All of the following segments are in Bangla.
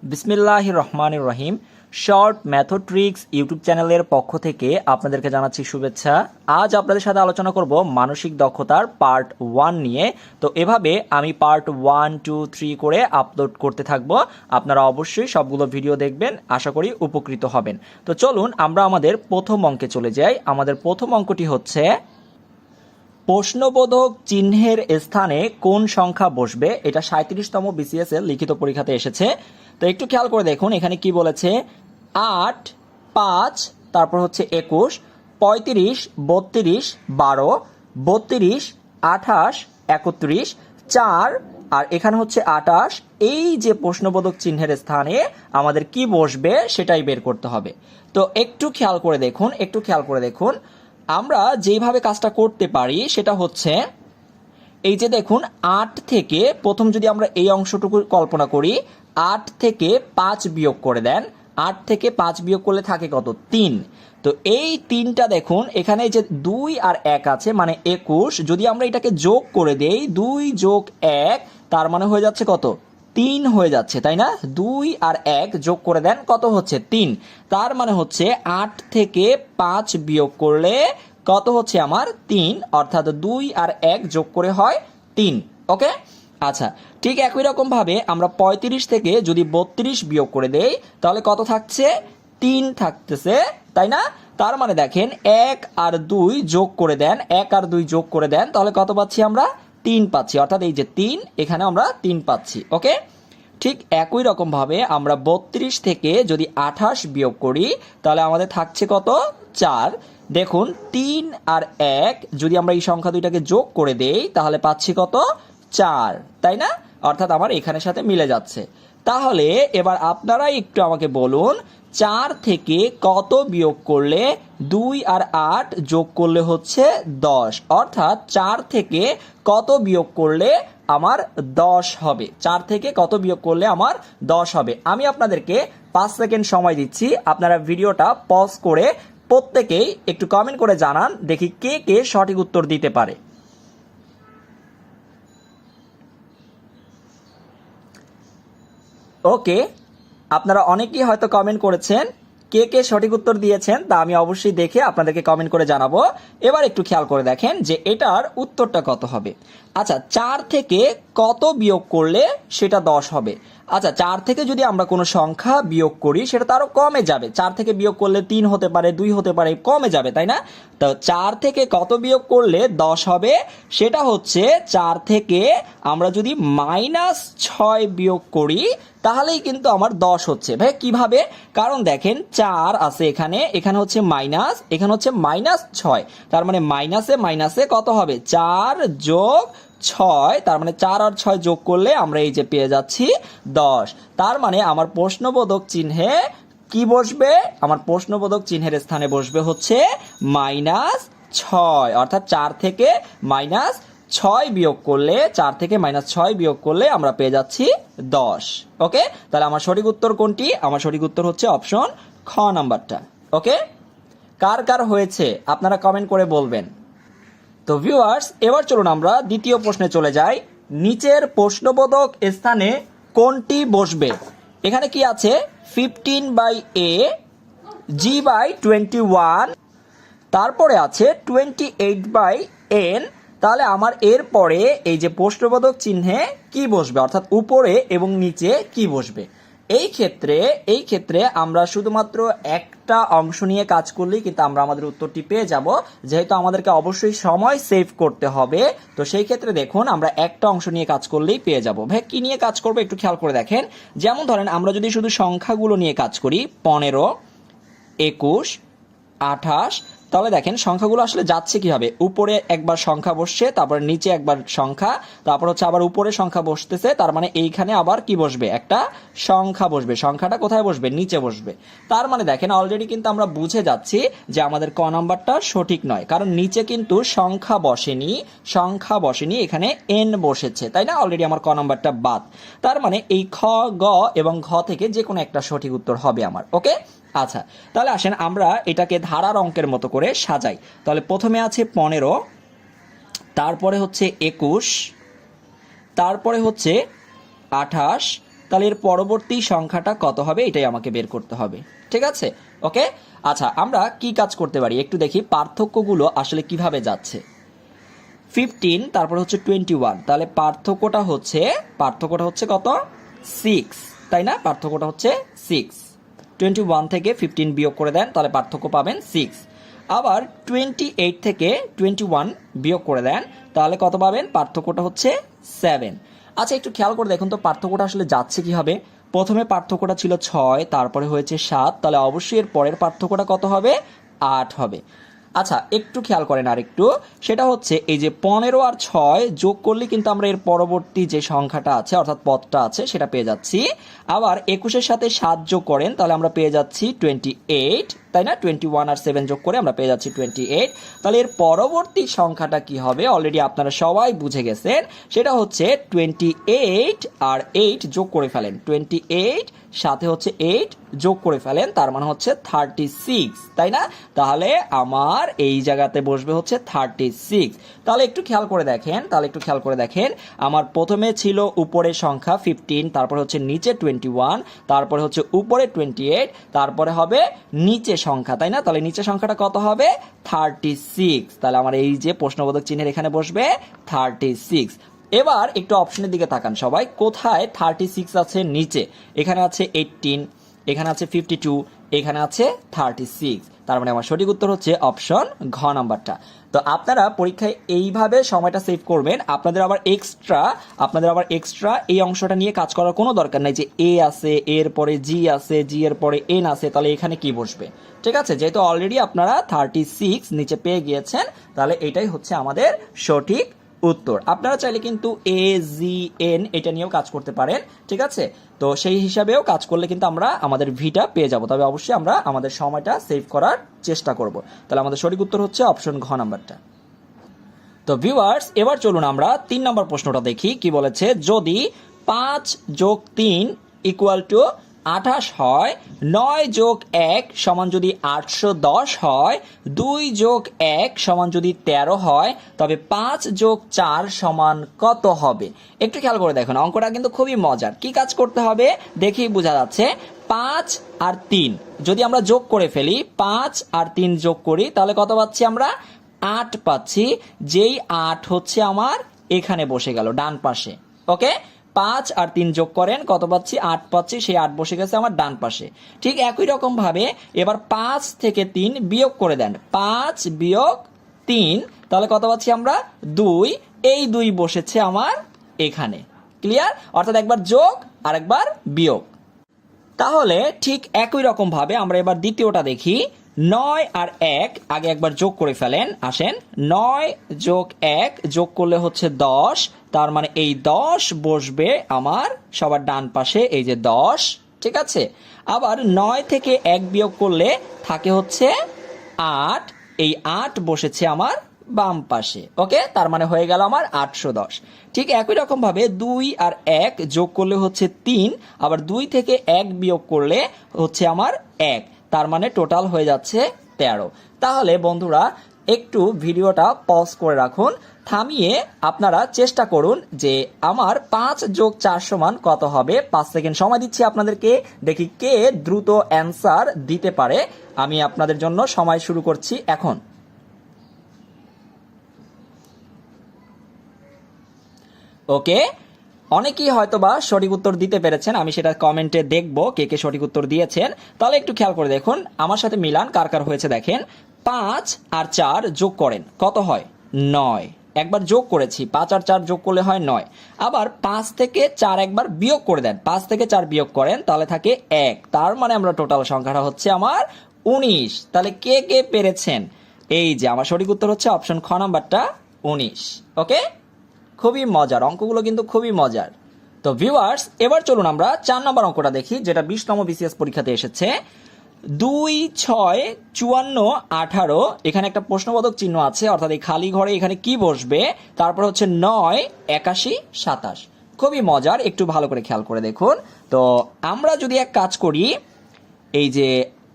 বিসমিল্লাহির রহমানির রহিম। শর্ট মেথড ট্রিক্স ইউটিউব চ্যানেলের পক্ষ থেকে আপনাদেরকে জানাচ্ছি শুভেচ্ছা। আজ আপনাদের সাথে আলোচনা করব মানসিক দক্ষতার পার্ট 1 নিয়ে। তো এভাবে আমি পার্ট 1, 2, 3 করে আপলোড করতে থাকবো। আপনারা অবশ্যই সবগুলো ভিডিও দেখবেন, আশা করি উপকৃত হবেন। তো চলুন আমরা আমাদের প্রথম অঙ্কে চলে যাই। আমাদের প্রথম অঙ্কটি হচ্ছে প্রশ্নবোধক চিহ্নের স্থানে কোন সংখ্যা বসবে। এটা 37তম বিসিএস এর লিখিত পরীক্ষাতে এসেছে। তো একটু খেয়াল করে দেখুন এখানে কি বলেছে। 8, 5, তারপর হচ্ছে 21, 35, 32, 12, 32, 28, 31, 4 আর এখানে হচ্ছে 28। এই যে প্রশ্নবোধক চিহ্নের স্থানে আমাদের কি বসবে সেটাই বের করতে হবে। তো একটু খেয়াল করে দেখুন আমরা যেভাবে কাজটা করতে পারি সেটা হচ্ছে এই যে দেখুন 8 থেকে প্রথম যদি আমরা এই অংশটুকু কল্পনা করি, 8 থেকে 5 বিয়োগ করে দেন। 8 থেকে 5 বিয়োগ করলে থাকে কত? 3। তো এই 3টা দেখুন এখানে যে 2 আর 1 আছে মানে 21। যদি আমরা এটাকে যোগ করে দেই 2 যোগ 1 তার মানে হয়ে যাচ্ছে কত? 3 হয়ে যাচ্ছে, তাই না? 2 আর 1 যোগ করে দেন, কত হচ্ছে? 3। তার মানে হচ্ছে 8 থেকে 5 বিয়োগ করলে কত হচ্ছে আমার? 3, অর্থাৎ 2 আর 1 যোগ করে হয় 3। ওকে, আচ্ছা, ঠিক একই রকম ভাবে আমরা 35 থেকে যদি 32 বিয়োগ করে দেই তাহলে কত থাকছে? 3 থাকতেছে, তাই না? তার মানে দেখেন 1 আর 2 যোগ করে দেন, 1 আর 2 যোগ করে দেন, তাহলে কত পাচ্ছি আমরা? 3 পাচ্ছি, অর্থাৎ এই যে 3, এখানে আমরা 3 পাচ্ছি। ওকে, ঠিক একই রকম ভাবে আমরা 32 থেকে যদি 28 বিয়োগ করি তাহলে আমাদের থাকছে কত? 4। দেখুন 3 আর 1 যদি আমরা এই সংখ্যা দুইটাকে যোগ করে দেই তাহলে পাচ্ছি কত? 4, তাই না? অর্থাৎ আমার এখানের সাথে মিলে যাচ্ছে। তাহলে এবার আপনারাই একটু আমাকে বলুন 4 থেকে কত বিয়োগ করলে 2 আর 8 যোগ করলে হচ্ছে 10, অর্থাৎ 4 থেকে কত বিয়োগ করলে আমার 10 হবে? 4 থেকে কত বিয়োগ করলে আমার 10 হবে? আমি আপনাদেরকে 5 সেকেন্ড সময় দিচ্ছি, আপনারা ভিডিওটা পজ করে প্রত্যেকেই একটু কমেন্ট করে জানান, দেখি কে কে সঠিক উত্তর দিতে পারে। ওকে, আপনারা অনেকেই হয়তো কমেন্ট করেছেন। কে কে সঠিক উত্তর দিয়েছেন তা আমি অবশ্যই দেখে আপনাদেরকে কমেন্ট করে জানাবো। এবার একটু খেয়াল করে দেখেন যে এটার উত্তরটা কত হবে। আচ্ছা, 4 থেকে কত বিয়োগ করলে সেটা 10 হবে? আচ্ছা, 4 থেকে যদি আমরা কোনো সংখ্যা বিয়োগ করি সেটা তো আরো কমে যাবে। 4 থেকে বিয়োগ করলে 3 হতে পারে, 2 হতে পারে, কমে যাবে, তাই না? তো 4 থেকে কত বিয়োগ করলে 10 হবে? সেটা হচ্ছে 4 থেকে আমরা যদি -6 বিয়োগ করি তাহলেই কিন্তু আমার 10 হচ্ছে। ভাই কিভাবে? কারণ দেখেন 4 আছে এখানে, এখানে হচ্ছে মাইনাস, এখানে হচ্ছে -6, তার মানে মাইনাসে মাইনাসে কত হবে? 4 যোগ 6, তার মানে 4 আর 6 যোগ করলে আমরা এই যে পেয়ে যাচ্ছি 10। তার মানে আমার প্রশ্নবোধক চিহ্নে কি বসবে? আমার প্রশ্নবোধক চিহ্নের স্থানে বসবে হচ্ছে -6, অর্থাৎ 4 থেকে -6 বিয়োগ করলে, 4 থেকে -6 বিয়োগ করলে আমরা পেয়ে যাচ্ছি 10। ওকে, তাহলে আমার সঠিক উত্তর কোনটি? আমার সঠিক উত্তর হচ্ছে অপশন খ নাম্বারটা। ওকে, কার কার হয়েছে আপনারা কমেন্ট করে বলবেন। তো ভিউয়ার্স, এবার চলুন আমরা দ্বিতীয় প্রশ্নে চলে যাই। নিচের প্রশ্নবোধক স্থানে কোনটি বসবে? এখানে কি আছে? 15/a, g/21, তারপরে আছে 28/n। তাহলে আমার এর পরে এই যে প্রশ্নবোধক চিহ্নে কি বসবে, অর্থাৎ উপরে এবং নিচে কি বসবে? এই ক্ষেত্রে আমরা শুধুমাত্র একটা অংশ নিয়ে কাজ করলেই কিন্তু আমরা আমাদের উত্তরটি পেয়ে যাব, যেহেতু আমাদেরকে অবশ্যই সময় সেভ করতে হবে। তো সেই ক্ষেত্রে দেখুন আমরা একটা অংশ নিয়ে কাজ করলেই পেয়ে যাব। ভাই কি নিয়ে কাজ করবো একটু খেয়াল করে দেখেন। যেমন ধরেন আমরা যদি শুধু সংখ্যাগুলো নিয়ে কাজ করি, 15, 21, 28, তাহলে দেখেন সংখ্যাগুলো আসলে যাচ্ছে কিভাবে? উপরে একবার সংখ্যা বসছে, তারপরে নিচে একবার সংখ্যা, তারপর হচ্ছে আবার উপরে সংখ্যা বসতেছে, তার মানে এইখানে আবার কি বসবে? একটা সংখ্যা বসবে। সংখ্যাটা কোথায় বসবে? নিচে বসবে। তার মানে দেখেন অলরেডি কিন্তু আমরা বুঝে যাচ্ছি যে আমাদের ক নাম্বারটা সঠিক নয়, কারণ নিচে কিন্তু সংখ্যা বসেনি, এখানে এন বসেছে, তাই না? অলরেডি আমার ক নাম্বারটা বাদ। তার মানে এই খ, গ এবং ঘ থেকে যে কোনো একটা সঠিক উত্তর হবে আমার। ওকে, আচ্ছা, তাহলে আসেন আমরা এটাকে ধারার অঙ্কের মতো করে সাজাই। তাহলে প্রথমে আছে 15, তারপরে হচ্ছে 21, তারপরে হচ্ছে 28, তাহলে এর পরবর্তী সংখ্যাটা কত হবে এটাই আমাকে বের করতে হবে। ঠিক আছে, ওকে। আচ্ছা, আমরা কি কাজ করতে পারি একটু দেখি পার্থক্যগুলো আসলে কিভাবে যাচ্ছে। 15 তারপর হচ্ছে 21, তাহলে পার্থক্যটা হচ্ছে কত? 6, তাই না? পার্থক্যটা হচ্ছে 6। 21 থেকে 15 বিয়োগ করে দেন, তাহলে পার্থক্য পাবেন 6। আবার 28 থেকে 21 বিয়োগ করে দেন, তাহলে কত পাবেন? পার্থক্যটা হচ্ছে 7। আচ্ছা, একটু খেয়াল করে দেখুন তো পার্থক্যটা আসলে যাচ্ছে কিভাবে। প্রথমে পার্থক্যটা ছিল 6, তারপরে হয়েছে 7, তাহলে অবশ্যই এর পরের পার্থক্যটা কত হবে? 8 হবে। আচ্ছা, একটু খেয়াল করেন আর একটু, সেটা হচ্ছে এই যে 15 আর 6 যোগ করলে কিন্তু আমরা এর পরবর্তী যে সংখ্যাটা আছে অর্থাৎ পদটা আছে সেটা পেয়ে যাচ্ছি। আবার 21-এর সাথে 7 যোগ করেন, তাহলে আমরা পেয়ে যাচ্ছি 28, তাই না? 21 আর 7 যোগ করে আমরা পেয়ে যাচ্ছি 28। তাহলে এর পরবর্তী সংখ্যাটা কি হবে অলরেডি আপনারা সবাই বুঝে গেছেন, সেটা হচ্ছে 28 আর 8 যোগ করে ফেলেন। 28 সাথে হচ্ছে 8 যোগ করে ফেলেন, তার মানে হচ্ছে 36, তাই না? তাহলে আমার এই জায়গাতে বসবে হচ্ছে 36। তাহলে একটু খেয়াল করে দেখেন, আমার প্রথমে ছিল উপরে সংখ্যা 15, তারপর হচ্ছে নিচে 21, তারপরে হচ্ছে উপরে 28, তারপরে হবে নিচে সংখ্যা, তাই না? তাহলে নিচে সংখ্যাটা কত হবে? 36। তাহলে আমার এই যে প্রশ্নবোধক চিহ্নের এখানে বসবে 36। এবার একটু অপশনের দিকে তাকান সবাই, কোথায় 36 আছে? নিচে। এখানে আছে 18, এখানে আছে 52, এখানে আছে 36। তার মানে আমার সঠিক উত্তর হচ্ছে অপশন ঘ নাম্বারটা। তো আপনারা পরীক্ষায় এইভাবে সময়টা সেভ করবেন। আপনাদের আবার এক্সট্রা এই অংশটা নিয়ে কাজ করার কোনো দরকার নাই যে এ আছে, এর পরে জি আছে, জি এর পরে এন আছে, তাহলে এখানে কি বসবে। ঠিক আছে, যেহেতু অলরেডি আপনারা 36 নিচে পেয়ে গিয়েছেন, তাহলে এটাই হচ্ছে আমাদের সঠিক উত্তর। আপনারা চাইলে কিন্তু এ জি এন এটা নিয়েও কাজ করতে পারেন। ঠিক আছে, তো সেই হিসাবেও কাজ করলে কিন্তু আমরা আমাদের ভিটা পেয়ে যাব। তবে অবশ্যই আমরা আমাদের সময়টা সেভ করার চেষ্টা করব। তাহলে আমাদের সঠিক উত্তর হচ্ছে অপশন ঘ নাম্বারটা। তো ভিউয়ার্স, এবার চলুন আমরা 3 নম্বর প্রশ্নটা দেখি কি বলেছে। যদি 5 যোগ 3 ইকুয়াল টু 28 হয়, 9 যোগ 1 সমান যদি 810 হয়, 2 যোগ 1 সমান যদি 13 হয়, তবে 5 যোগ 4 সমান কত হবে? একটু খেয়াল করে দেখুন, অঙ্কটা কিন্তু খুবই মজার। কি কাজ করতে হবে দেখেই বোঝা যাচ্ছে। 5 আর 3 যদি আমরা যোগ করে ফেলি, 5 আর 3 যোগ করি, তাহলে কত পাচ্ছি আমরা? 8 পাচ্ছি। যেই 8 হচ্ছে আমার এখানে বসে গেল ডান পাশে। ওকে, 5 আর 3 যোগ করেন, কত পাচ্ছি? 8 পাচ্ছি। সেই 8 বসে গেছে আমার ডান পাশে। ঠিক একই রকম ভাবে এবার 5 থেকে 3 বিয়োগ করে দেন। 5 বিয়োগ 3, তাহলে কত পাচ্ছি আমরা? 2। এই 2 বসেছে আমার এখানে। ক্লিয়ার? অর্থাৎ একবার যোগ আর একবার বিয়োগ। তাহলে ঠিক একই রকম ভাবে আমরা এবার দ্বিতীয়টা দেখি। 9 আর 1 আগে একবার যোগ করে ফেলেন। আসেন, 9 যোগ 1 যোগ করলে হচ্ছে 10, তার মানে এই 10 বসবে আমার সবার ডান পাশে, এই যে 10। ঠিক আছে, আবার 9 থেকে 1 বিয়োগ করলে থাকে হচ্ছে 8, এই 8 বসেছে আমার বাম পাশে। ওকে, তার মানে হয়ে গেল আমার 810। ঠিক একই রকম ভাবে 2 আর 1 যোগ করলে হচ্ছে 3, আবার 2 থেকে 1 বিয়োগ করলে হচ্ছে আমার 1, তার মানে টোটাল হয়ে যাচ্ছে 13। তাহলে বন্ধুরা একটু ভিডিওটা পজ করে রাখুন, থামিয়ে আপনারা চেষ্টা করুন যে আমার 5 যোগ 4 সমান কত হবে। 5 সেকেন্ড সময় দিচ্ছি আপনাদেরকে, দেখি কে দ্রুত অ্যান্সার দিতে পারে। আমি আপনাদের জন্য সময় শুরু করছি এখন। ওকে, অনেকেই হয়তোবা সঠিক উত্তর দিতে পেরেছেন, আমি সেটা কমেন্টে দেখব কে কে সঠিক উত্তর দিয়েছেন। তাহলে একটু খেয়াল করে দেখুন, আমার সাথে মিলান কার কার হয়েছে দেখেন। 5 আর 4 যোগ করেন, কত হয়? 9। একবার যোগ করেছি, 5 আর 4 যোগ করলে হয় 9। আবার 5 থেকে 4 একবার বিয়োগ করে দেন, 5 থেকে 4 বিয়োগ করেন, তাহলে থাকে 1, তার মানে আমরা টোটাল সংখ্যাটা হচ্ছে আমার 19। তাহলে কে কে পেরেছেন? এই যে আমার সঠিক উত্তর হচ্ছে অপশন খ নাম্বারটা 19। ওকে, খুবই মজার অঙ্কগুলো, কিন্তু খুবই মজার। তো ভিউয়ার্স, এবার চলুন আমরা 4 নম্বর অঙ্কটা দেখি, যেটা 20তম বিসিএস পরীক্ষাতে এসেছে। 2, 6, 54, 18, এখানে একটা প্রশ্নবোধক চিহ্ন আছে, অর্থাৎ এই খালি ঘরে এখানে কি বসবে। তারপর হচ্ছে 9, 81, 27। খুবই মজার, একটু ভালো করে খেয়াল করে দেখুন। তো আমরা যদি এক কাজ করি, এই যে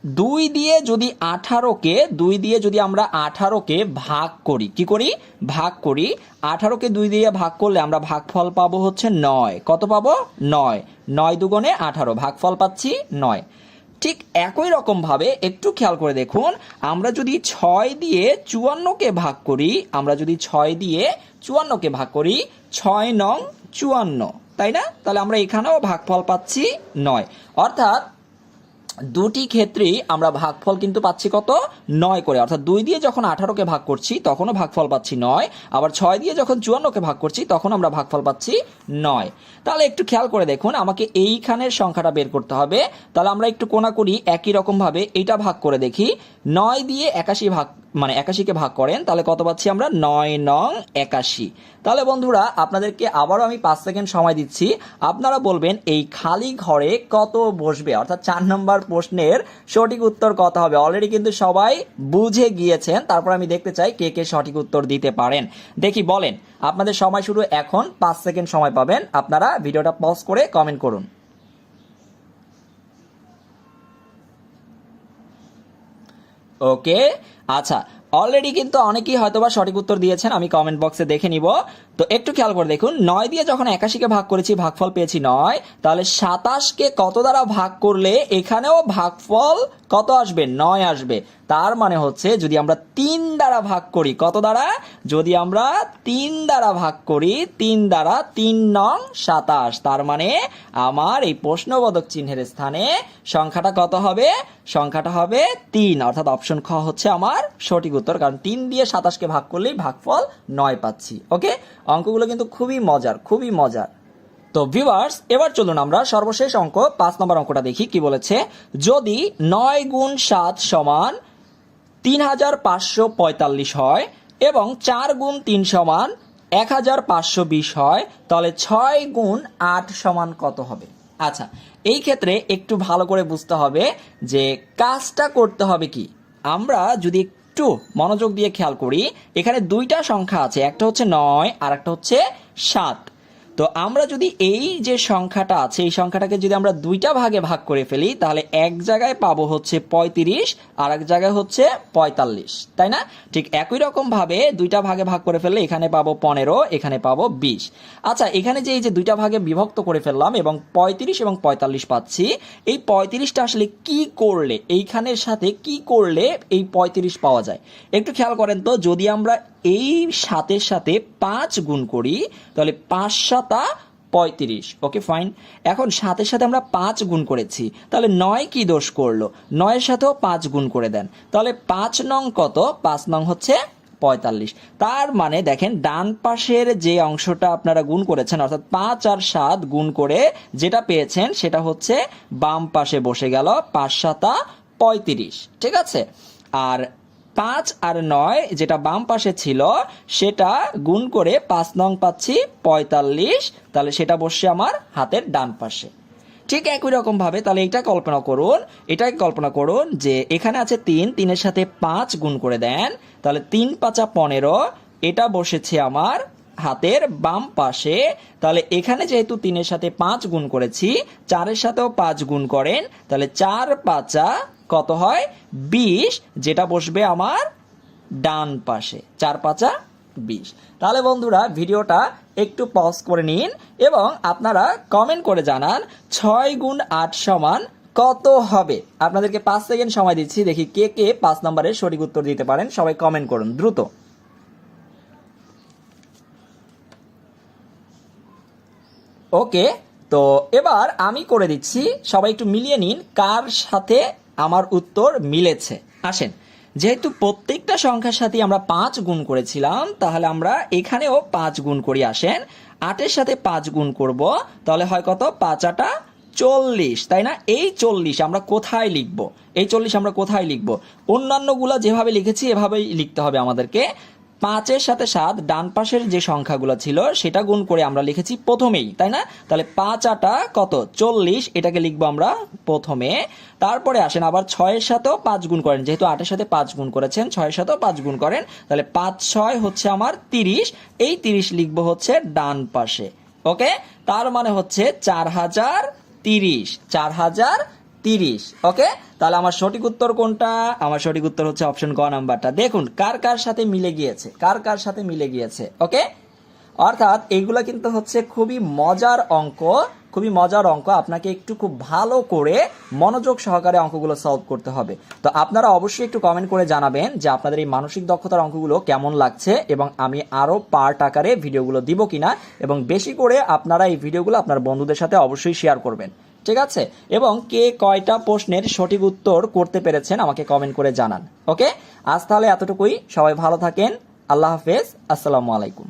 দুই দিয়ে যদি 18কে ভাগ করি, কি করি, ভাগ করি, 18কে 2 দিয়ে ভাগ করলে আমরা ভাগফল পাবো হচ্ছে 9। কত পাবো? 9। 9 দুগুণে 18, ভাগফল পাচ্ছি 9। ঠিক একই রকম ভাবে একটু খেয়াল করে দেখুন, আমরা যদি 6 দিয়ে 54কে ভাগ করি, 6 নং 54, তাই না? তাহলে আমরা এখানেও ভাগফল পাচ্ছি 9। অর্থাৎ দুটি ক্ষেত্রেই আমরা ভাগফল কিন্তু পাচ্ছি কত? 9 করে। অর্থাৎ 2 দিয়ে যখন 18কে ভাগ করছি তখনও ভাগফল পাচ্ছি 9, আবার 6 দিয়ে যখন 54কে ভাগ করছি তখন আমরা ভাগফল পাচ্ছি 9। তাহলে একটু খেয়াল করে দেখুন, আমাকে এইখানের সংখ্যাটা বের করতে হবে। তাহলে আমরা একটু কোনাকুনি একই রকম ভাবে এটা ভাগ করে দেখি। 9 দিয়ে 81কে ভাগ করেন, তাহলে কত পাচ্ছি আমরা? 9 নং 81। তাহলে বন্ধুরা আপনাদেরকে আবারও আমি 5 সেকেন্ড সময় দিচ্ছি, আপনারা বলবেন এই খালি ঘরে কত বসবে, অর্থাৎ 4 নম্বর প্রশ্নের সঠিক উত্তর কত হবে। অলরেডি কিন্তু সবাই বুঝে গিয়েছেন, তারপর আমি দেখতে চাই কে কে সঠিক উত্তর দিতে পারেন। দেখি বলেন, আপনাদের সময় শুরু এখন, 5 সেকেন্ড সময় পাবেন, আপনারা ভিডিওটা পজ করে কমেন্ট করুন। ওকে, আচ্ছা, অলরেডি কিন্তু অনেকেই হয়তোবা সঠিক উত্তর দিয়েছেন, আমি কমেন্ট বক্সে দেখে নিব। তো একটু খেয়াল করে দেখুন, 9 দিয়ে যখন 81কে ভাগ করেছি ভাগফল পেয়েছি 9, তাহলে 27কে কত দ্বারা ভাগ করলে এখানেও ভাগফল কত আসবে? 9 আসবে। তার মানে হচ্ছে যদি আমরা 3 দ্বারা ভাগ করি, কত দ্বারা? যদি আমরা 3 দ্বারা ভাগ করি, 3 দ্বারা 3 নং 27, তার মানে আমার এই প্রশ্নবোধক চিহ্নের স্থানে সংখ্যাটা কত হবে? সংখ্যাটা হবে 3, অর্থাৎ অপশন খ হচ্ছে আমার সঠিক উত্তর, কারণ 3 দিয়ে 27কে ভাগ করলেই ভাগফল 9 পাচ্ছি। ওকে, অঙ্কগুলো কিন্তু খুবই মজার, খুবই মজার। তো ভিউয়ার্স, এবার চলুন আমরা সর্বশেষ অঙ্ক 5 নম্বর অঙ্কটা দেখি কি বলেছে। যদি 9 গুণ 7 সমান 3545 হয় এবং 4 গুণ 3 সমান 1520 হয়, তাহলে 6 গুণ 8 সমান কত হবে? আচ্ছা, এই ক্ষেত্রে একটু ভালো করে বুঝতে হবে যে কাজটা করতে হবে কি। আমরা যদি একটু মনোযোগ দিয়ে খেয়াল করি, এখানে দুইটা সংখ্যা আছে, একটা হচ্ছে 9 আর একটা হচ্ছে 7। তো আমরা যদি এই যে সংখ্যাটা আছে এই সংখ্যাটাকে যদি আমরা দুইটা ভাগে ভাগ করে ফেলি, তাহলে এক জায়গায় পাবো হচ্ছে 35 আর এক জায়গায় হচ্ছে 45, তাই না? ঠিক একই রকম ভাবে দুইটা ভাগে ভাগ করে ফেললে এখানে পাবো 15, এখানে পাবো 20। আচ্ছা, এখানে যে এই যে দুইটা ভাগে বিভক্ত করে ফেললাম এবং 35 এবং 45 পাচ্ছি, এই 35টা আসলে কি করলে, এইখানের সাথে কি করলে এই 35 পাওয়া যায়? একটু খেয়াল করেন তো, যদি আমরা এই 7-এর সাথে 5 গুণ করি তাহলে 5 7 35। ওকে ফাইন, এখন 7-এর সাথে আমরা 5 গুণ করেছি, তাহলে 9 কি দোষ করলো? 9-এর সাথেও 5 গুণ করে দেন, তাহলে 5 নং কত? 5 নং হচ্ছে 45। তার মানে দেখেন, ডান পাশের যে অংশটা আপনারা গুণ করেছেন, অর্থাৎ 5 আর 7 গুণ করে যেটা পেয়েছেন সেটা হচ্ছে বাম পাশে বসে গেল, 5 7 35। ঠিক আছে, আর 5 আর 9 যেটা বাম পাশে ছিল সেটা গুণ করে 5 নং পাচ্ছি 45, তাহলে সেটা বসছে আমার হাতের ডান পাশে। ঠিক একই রকম ভাবে তাহলে এটাকে কল্পনা করুন যে এখানে আছে 3, 3-এর সাথে 5 গুণ করে দেন, তাহলে 3 5 15, এটা বসেছে আমার হাতের বাম পাশে। তাহলে এখানে যেহেতু 3-এর সাথে 5 গুণ করেছি, 4-এর সাথেও 5 গুণ করেন, তাহলে 4 5 কত হয়? 20, যেটা বসবে আমার ডান পাশে, 4 5 20। তাহলে বন্ধুরা ভিডিওটা একটু পজ করে নিন এবং আপনারা কমেন্ট করে জানান 6 গুণ 8 সমান কত হবে। আপনাদেরকে 5 সেকেন্ড সময় দিচ্ছি, দেখি কে কে 5 নম্বরের সঠিক উত্তর দিতে পারেন। সবাই কমেন্ট করুন দ্রুত। ওকে, তো এবার আমি করে দিচ্ছি, সবাই একটু মিলিয়ে নিন কার সাথে আমার উত্তর মিলেছে। আসেন, যেহেতু প্রত্যেকটা সংখ্যার সাথে আমরা 5 গুণ করেছিলাম, তাহলে আমরা এখানেও 5 গুণ করি। আসেন, 8-এর সাথে 5 গুণ করব, তাহলে হয় কত? 5 8 40, তাই না? এই 40 আমরা কোথায় লিখব? এই 40 আমরা কোথায় লিখব? অন্যান্যগুলা যেভাবে লিখেছি এভাবেই লিখতে হবে আমাদেরকে। 5-এর সাথে 7 ডান পাশের যে সংখ্যাগুলো ছিল সেটা গুণ করে আমরা লিখেছি প্রথমেই, তাই না? তাহলে 5 8 কত? 40, এটাকে লিখবো আমরা প্রথমে। তারপরে আসেন আবার 6-এর সাথেও 5 গুণ করেন, যেহেতু 8-এর সাথে 5 গুণ করেছেন, 6-এর সাথেও 5 গুণ করেন, তাহলে 5 6 হচ্ছে আমার 30, এই 30 লিখবো হচ্ছে ডান পাশে। ওকে, তার মানে হচ্ছে 4030, 30। ওকে, তাহলে আমার সঠিক উত্তর কোনটা? আমার সঠিক উত্তর হচ্ছে অপশন গ নাম্বারটা। দেখুন কার কার সাথে মিলে গিয়েছে, কার কার সাথে মিলে গিয়েছে। ওকে, অর্থাৎ এইগুলা কিন্তু হচ্ছে খুবই মজার অঙ্ক, খুবই মজার অঙ্ক। আপনাকে একটু খুব ভালো করে মনোযোগ সহকারে অঙ্কগুলো সলভ করতে হবে। তো আপনারা অবশ্যই একটু কমেন্ট করে জানাবেন যে আপনাদের এই মানসিক দক্ষতার অঙ্কগুলো কেমন লাগছে, এবং আমি আরও পার্ট আকারে ভিডিওগুলো দিব কিনা, এবং বেশি করে আপনারা এই ভিডিওগুলো আপনার বন্ধুদের সাথে অবশ্যই শেয়ার করবেন। ঠিক আছে, এবং কে কয়টা প্রশ্নের সঠিক উত্তর করতে পেরেছেন আমাকে কমেন্ট করে জানান। ওকে, আজ তাহলে এতটুকুই। সবাই ভালো থাকেন। আল্লাহ হাফেজ। আসসালামু আলাইকুম।